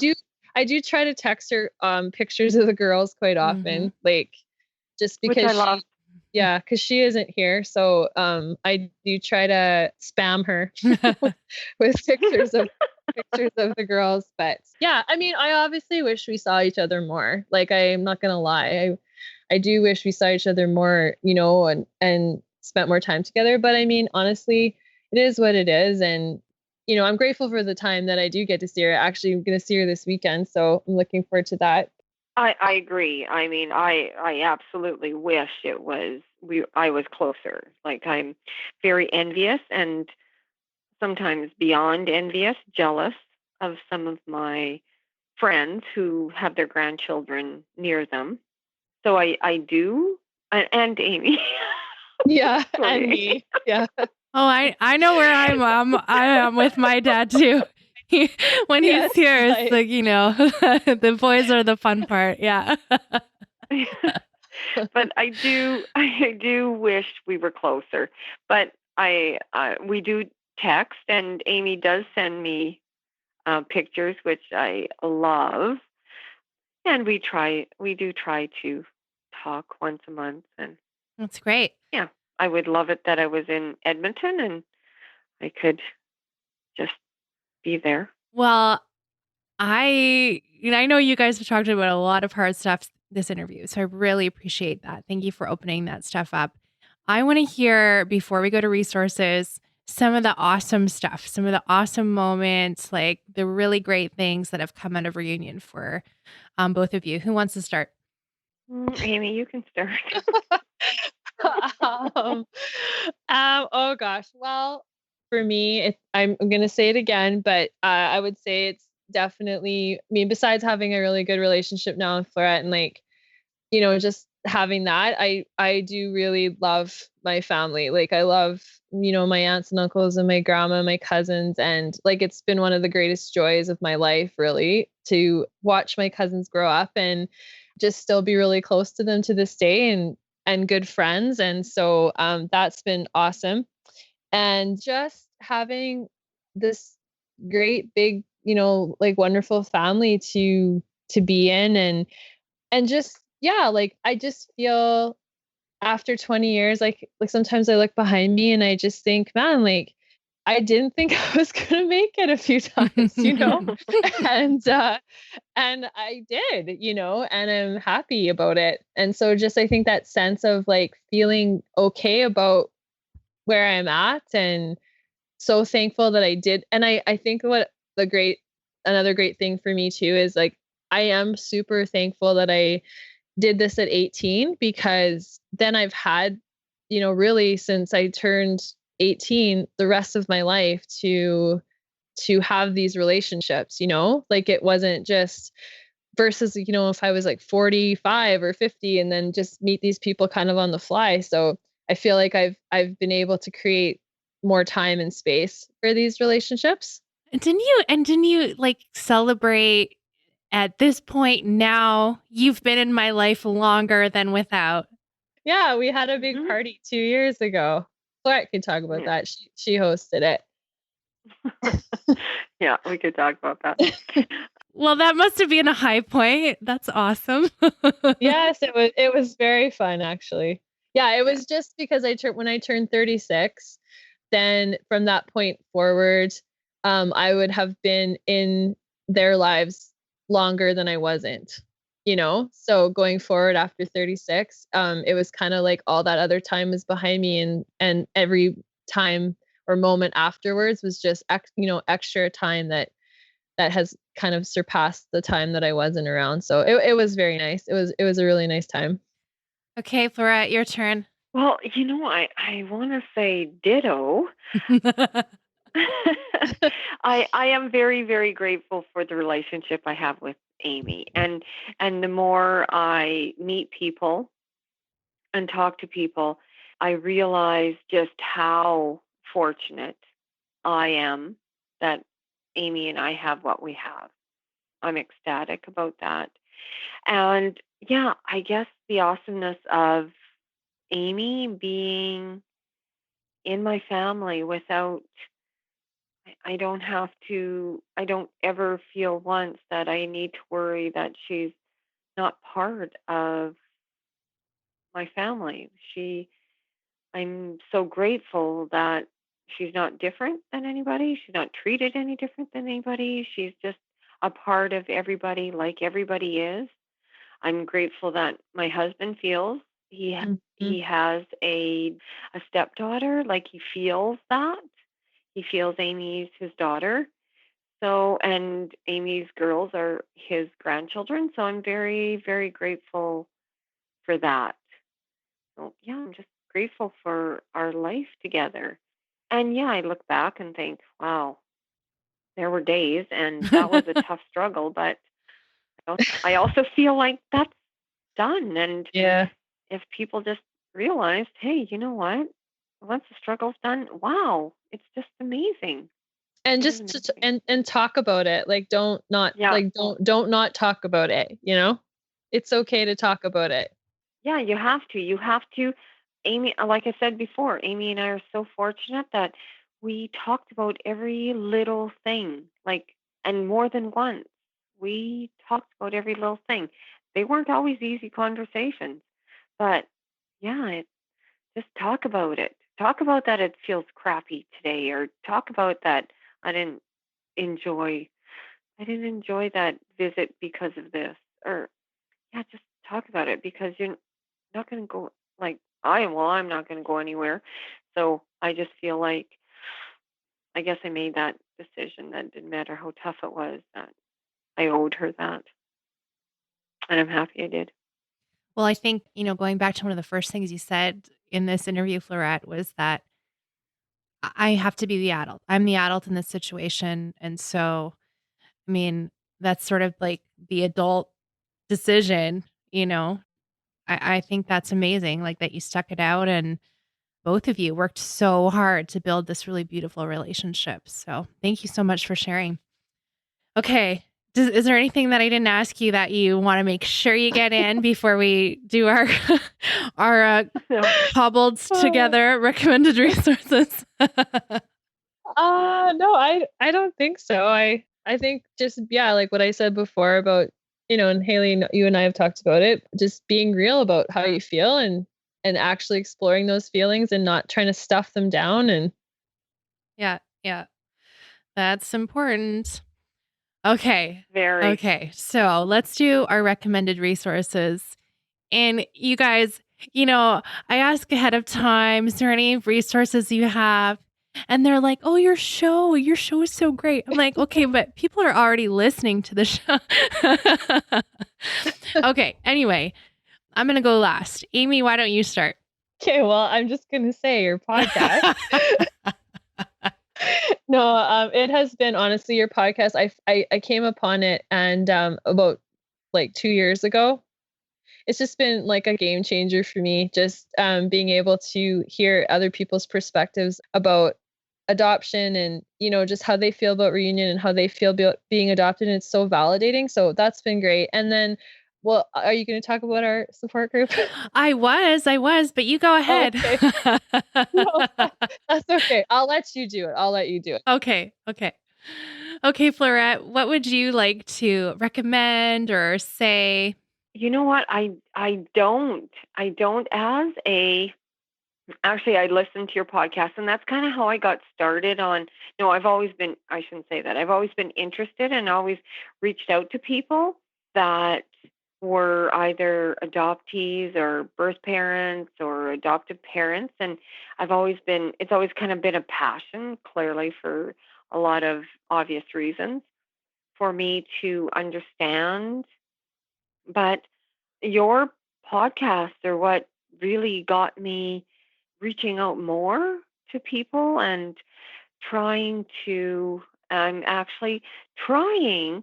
B: I do try to text her pictures of the girls quite
A: Mhm.
B: often, like, just
C: which I
B: because
C: love.
B: because she isn't here. So I do try to spam her with pictures of the girls. But yeah, I mean, I obviously wish we saw each other more. Like, I'm not gonna lie. I do wish we saw each other more, and spent more time together. But I mean, honestly, it is what it is. And, I'm grateful for the time that I do get to see her. Actually, I'm going to see her this weekend. So I'm looking forward to that.
C: I agree. I mean, I absolutely wish I was closer. Like, I'm very envious, and sometimes beyond envious, jealous of some of my friends who have their grandchildren near them. So I do, and Amy.
B: Yeah. And
C: Sorry.
B: me. Yeah.
A: Oh, I know where I am with my dad too. When
B: Yes.
A: he's here, it's
B: I-
A: like, the boys are the fun part. Yeah.
C: But I do wish we were closer. But we do text, and Amy does send me pictures, which I love. And we do try to talk once a month. And
A: That's great.
C: yeah, I would love it that I was in Edmonton, and I could just be there.
A: Well, I know you guys have talked about a lot of hard stuff this interview, so I really appreciate that. Thank you for opening that stuff up. I want to hear, before we go to resources, some of the awesome stuff, some of the awesome moments, like the really great things that have come out of reunion for both of you. Who wants to start?
C: Amy, you can start.
B: um, oh gosh. Well, for me, I'm gonna say it again, but I would say it's definitely. I mean, besides having a really good relationship now with Fleurette and like, just having that, I do really love my family. Like I love, my aunts and uncles and my grandma, my cousins, and like it's been one of the greatest joys of my life, really, to watch my cousins grow up and just still be really close to them to this day and good friends. And so that's been awesome. And just having this great big, like wonderful family to be in and just yeah, like I just feel after 20 years, like sometimes I look behind me and I just think, man, like I didn't think I was gonna make it a few times. And and I did, and I'm happy about it. And so just I think that sense of like feeling okay about where I'm at and so thankful that I did. And I think what another great thing for me too is like I am super thankful that I did this at 18 because then I've had, really since I turned 18, the rest of my life to have these relationships, like it wasn't just versus, if I was like 45 or 50 and then just meet these people kind of on the fly. So I feel like I've been able to create more time and space for these relationships.
A: And didn't you like celebrate at this point now you've been in my life longer than without?
B: Yeah, we had a big
C: Mhm.
B: party 2 years ago. Clark can talk about
C: Yeah.
B: that. She hosted it.
C: Yeah, we could talk about that.
A: Well, that must have been a high point. That's awesome.
B: Yes, it was very fun actually. Yeah, it
C: Yeah.
B: was just because when I turned 36, then from that point forward, I would have been in their lives longer than I wasn't. So going forward after 36, it was kind of like all that other time was behind me and every time or moment afterwards was just extra time that has kind of surpassed the time that I wasn't around. So it was very nice. It was a really nice time.
A: Okay, Fleurette, your turn.
C: Well, I want to say ditto. I am very, very grateful for the relationship I have with Amy, and the more I meet people and talk to people, I realize just how fortunate I am that Amy and I have what we have. I'm ecstatic about that. And yeah, I guess the awesomeness of Amy being in my family without, I don't have to, I don't ever feel once that I need to worry that she's not part of my family. I'm so grateful that she's not different than anybody. She's not treated any different than anybody. She's just a part of everybody like everybody is. I'm grateful that my husband feels
B: Mhm.
C: he has a stepdaughter, like he feels that. He feels Amy's his daughter. So and Amy's girls are his grandchildren. So I'm very, very grateful for that. So yeah, I'm just grateful for our life together. And yeah, I look back and think, wow, there were days and that was a tough struggle, but I also feel like that's done. And
B: Yeah.
C: if people just realized, hey, you know what? Once the struggle's done, wow, it's just amazing.
B: And
C: It is
B: just
C: amazing.
B: and talk about it. Like don't not
C: Yeah.
B: like don't not talk about it. It's okay to talk about it.
C: Yeah, you have to. You have to. Amy, like I said before, Amy and I are so fortunate that we talked about every little thing, like, and more than once. We talked about every little thing. They weren't always easy conversations, but yeah, just talk about it. talk about that it feels crappy today, or talk about that I didn't enjoy I didn't enjoy that visit because of this. Or yeah, just talk about it, because you're not going to go, like I'm not going to go anywhere. So I just feel like I guess I made that decision that didn't matter how tough it was, that I owed her that. And I'm happy I did.
A: Well, I think, going back to one of the first things you said in this interview, Fleurette, was that I have to be the adult. I'm the adult in this situation. And so, I mean, that's sort of like the adult decision, you know. I think that's amazing, like that you stuck it out and both of you worked so hard to build this really beautiful relationship. So thank you so much for sharing. Okay. Is there anything that I didn't ask you that you want to make sure you get in before we do our our
C: No.
A: cobbled together recommended resources?
B: No, I don't think so. I think just, yeah, like what I said before about, and Haley, you and I have talked about it, just being real about how you feel and actually exploring those feelings and not trying to stuff them down. And
A: Yeah, yeah. That's important. Okay.
C: Very.
A: Okay. So let's do our recommended resources. And you guys, I ask ahead of time, is there any resources you have? And they're like, oh, your show is so great. I'm like, okay, but people are already listening to the show. Okay. Anyway, I'm going to go last. Amy, why don't you start?
B: okay, well, I'm just going to say your podcast. No, it has been, honestly, your podcast. I came upon it and about like 2 years ago. It's just been like a game changer for me, just being able to hear other people's perspectives about adoption and, just how they feel about reunion and how they feel about being adopted. And it's so validating. So that's been great. And then, well, are you going to talk about our support group?
A: I was, but you go ahead.
B: Okay. No, that's okay. I'll let you do it.
A: Okay. Okay, Fleurette, what would you like to recommend or say?
C: You know what? I don't. Actually, I listened to your podcast, and that's kind of how I got started on. No, I shouldn't say that. I've always been interested and always reached out to people that were either adoptees or birth parents or adoptive parents. And it's always kind of been a passion, clearly for a lot of obvious reasons, for me to understand. But your podcasts are what really got me reaching out more to people and I'm actually trying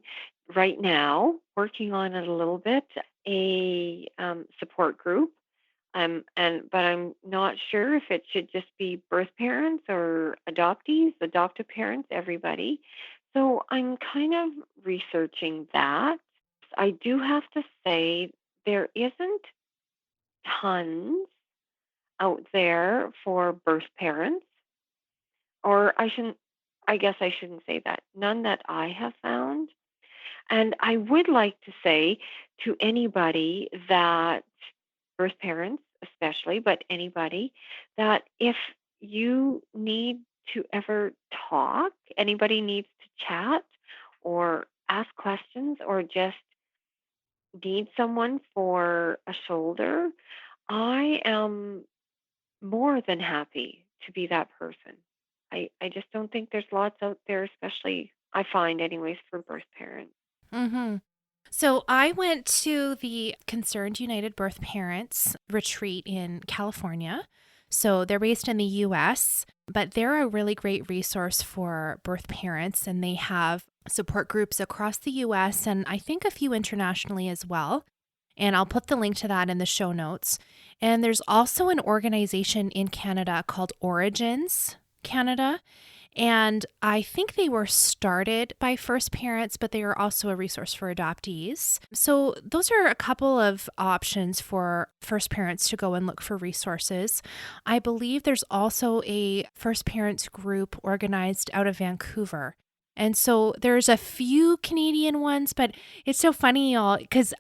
C: right now, working on it a little bit, a support group. But I'm not sure if it should just be birth parents or adoptees, adoptive parents, everybody. So I'm kind of researching that. I do have to say there isn't tons out there for birth parents, or I guess I shouldn't say that. None that I have found. And I would like to say to anybody that, birth parents especially, but anybody, that if you need to ever talk, anybody needs to chat or ask questions or just need someone for a shoulder, I am more than happy to be that person. I just don't think there's lots out there, especially I find anyways, for birth parents.
A: Mm-hmm. So I went to the Concerned United Birth Parents retreat in California. So they're based in the US, but they're a really great resource for birth parents, and they have support groups across the US and I think a few internationally as well. And I'll put the link to that in the show notes. And there's also an organization in Canada called Origins Canada. And I think they were started by first parents, but they are also a resource for adoptees. So those are a couple of options for first parents to go and look for resources. I believe there's also a first parents group organized out of Vancouver. And so there's a few Canadian ones, but it's so funny, y'all, because,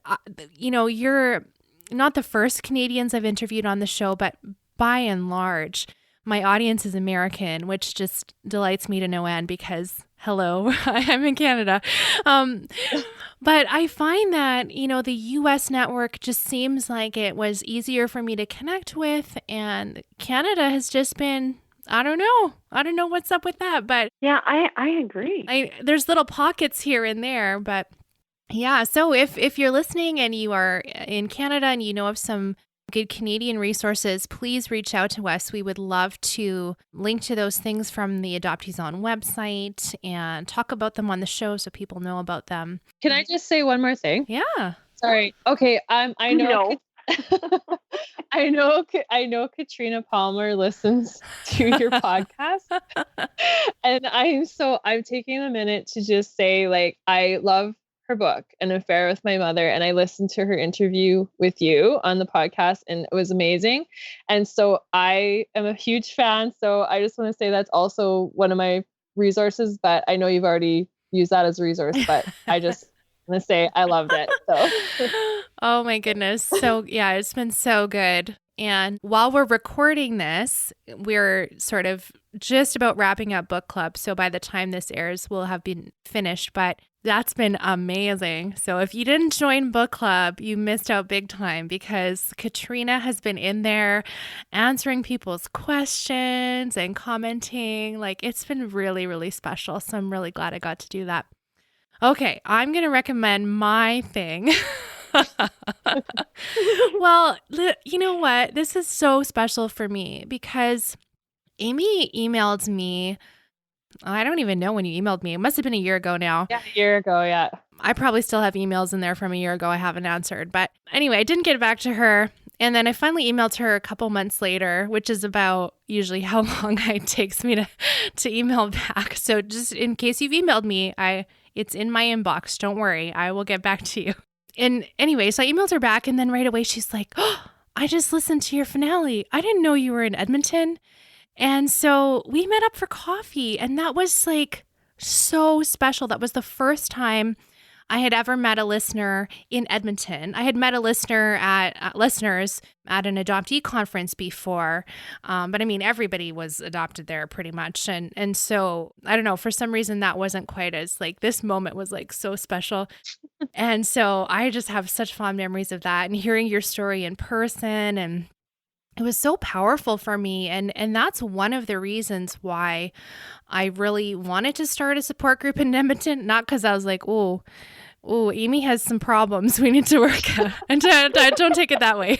A: you're not the first Canadians I've interviewed on the show, but by and large, my audience is American, which just delights me to no end because, hello, I'm in Canada. But I find that, the US network just seems like it was easier for me to connect with. And Canada has just been, I don't know. I don't know what's up with that. But
C: Yeah, I agree.
A: there's little pockets here and there. But yeah, so if you're listening and you are in Canada and you know of some good Canadian resources, please reach out to us. We would love to link to those things from the Adoptees On website and talk about them on the show so people know about them.
B: Can I just say one more thing?
A: Yeah.
B: Sorry. Okay. I know.
C: No.
B: I know Katrina Palmer listens to your podcast, and I'm taking a minute to just say, like, I love her book, An Affair with My Mother, and I listened to her interview with you on the podcast, and it was amazing. And so I am a huge fan. So I just want to say that's also one of my resources, but I know you've already used that as a resource, but I just want to say I loved it. So.
A: Oh my goodness. So yeah, it's been so good. And while we're recording this, we're sort of just about wrapping up book club. So by the time this airs, we'll have been finished, but that's been amazing. So if you didn't join book club, you missed out big time because Katrina has been in there answering people's questions and commenting. Like, it's been really, really special. So I'm really glad I got to do that. Okay, I'm going to recommend my thing. Well, you know what? This is so special for me because Amy emailed me. I don't even know when you emailed me. It must have been a year ago now.
B: Yeah, a year ago, yeah.
A: I probably still have emails in there from a year ago I haven't answered. But anyway, I didn't get back to her. And then I finally emailed her a couple months later, which is about usually how long it takes me to email back. So just in case you've emailed me, it's in my inbox. Don't worry. I will get back to you. And anyway, so I emailed her back, and then right away she's like, "Oh, I just listened to your finale. I didn't know you were in Edmonton." And so we met up for coffee, and that was like so special. That was the first time I had ever met a listener in Edmonton. I had met a listeners at an adoptee conference before, but I mean, everybody was adopted there pretty much. And so, I don't know, for some reason that wasn't quite as, like, this moment was like so special. And so I just have such fond memories of that and hearing your story in person, and it was so powerful for me. And that's one of the reasons why I really wanted to start a support group in Edmonton. Not because I was like, oh, Amy has some problems we need to work out. And don't take it that way.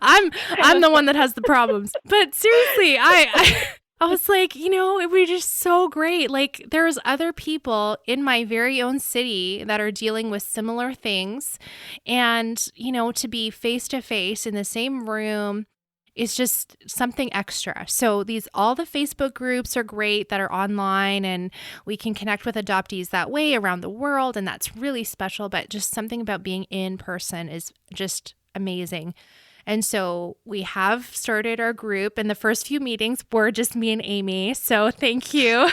A: I'm the one that has the problems. But seriously, I was like, it was just so great. Like, there's other people in my very own city that are dealing with similar things. And, to be face to face in the same room is just something extra. So all the Facebook groups are great that are online, and we can connect with adoptees that way around the world. And that's really special, but just something about being in person is just amazing. And so we have started our group, and the first few meetings were just me and Amy. So thank you.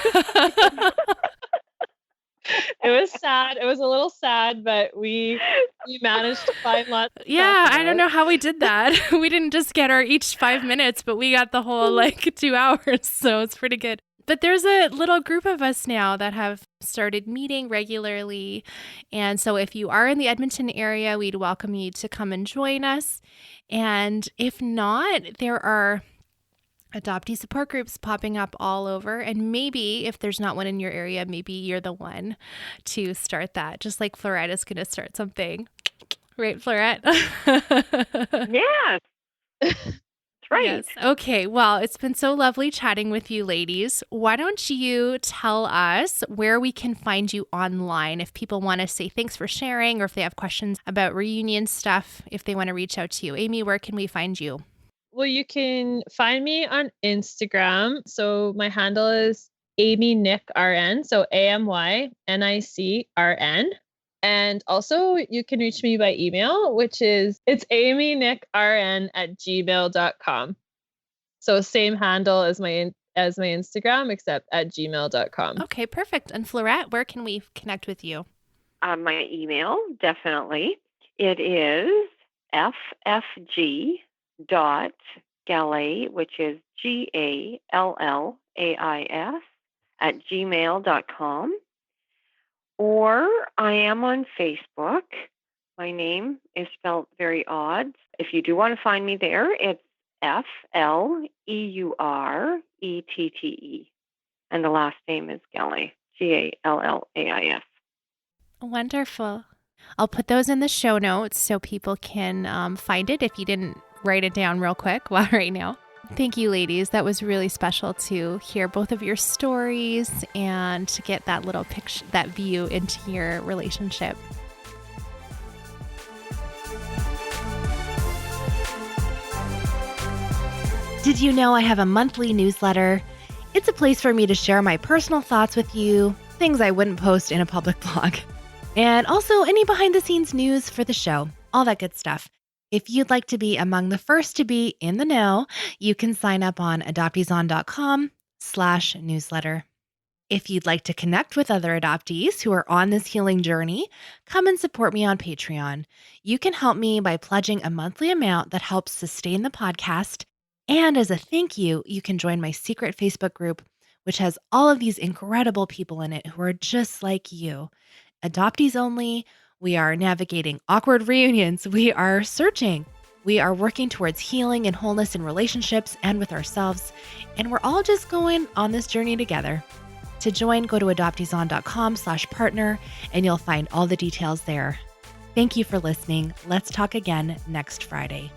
B: It was sad. It was a little sad, but we managed to find lots of
A: Yeah, I don't know how we did that. We didn't just get our each 5 minutes, but we got the whole 2 hours. So it's pretty good. But there's a little group of us now that have started meeting regularly. And so if you are in the Edmonton area, we'd welcome you to come and join us. And if not, there are adoptee support groups popping up all over. And maybe if there's not one in your area, maybe you're the one to start that. Just like Fleurette is going to start something. Right, Fleurette?
C: Yes. That's right.
A: Yes. Okay. Well, it's been so lovely chatting with you ladies. Why don't you tell us where we can find you online if people want to say thanks for sharing, or if they have questions about reunion stuff, if they want to reach out to you. Amy, where can we find you?
B: Well, you can find me on Instagram. So my handle is AmyNickRN. So AmyNickRN. And also you can reach me by email, which is amynickrn@gmail.com. So same handle as my Instagram, except at gmail.com.
A: Okay, perfect. And Fleurette, where can we connect with you?
C: My email, definitely. It is ffg.gallet, which is GALLAIS @gmail.com. Or I am on Facebook. My name is spelled very odd. If you do want to find me there, it's FLEURETTE. And the last name is Gallais, GALLAIS.
A: Wonderful. I'll put those in the show notes so people can find it if you didn't write it down real quick while right now. Thank you, ladies. That was really special to hear both of your stories and to get that little picture, that view into your relationship. Did you know I have a monthly newsletter? It's a place for me to share my personal thoughts with you, things I wouldn't post in a public blog, and also any behind the scenes news for the show, all that good stuff. If you'd like to be among the first to be in the know, you can sign up on adopteeson.com/newsletter. If you'd like to connect with other adoptees who are on this healing journey, come and support me on Patreon. You can help me by pledging a monthly amount that helps sustain the podcast. And as a thank you, you can join my secret Facebook group, which has all of these incredible people in it who are just like you. Adoptees only. We are navigating awkward reunions. We are searching. We are working towards healing and wholeness in relationships and with ourselves. And we're all just going on this journey together. To join, go to adopteeson.com/partner, and you'll find all the details there. Thank you for listening. Let's talk again next Friday.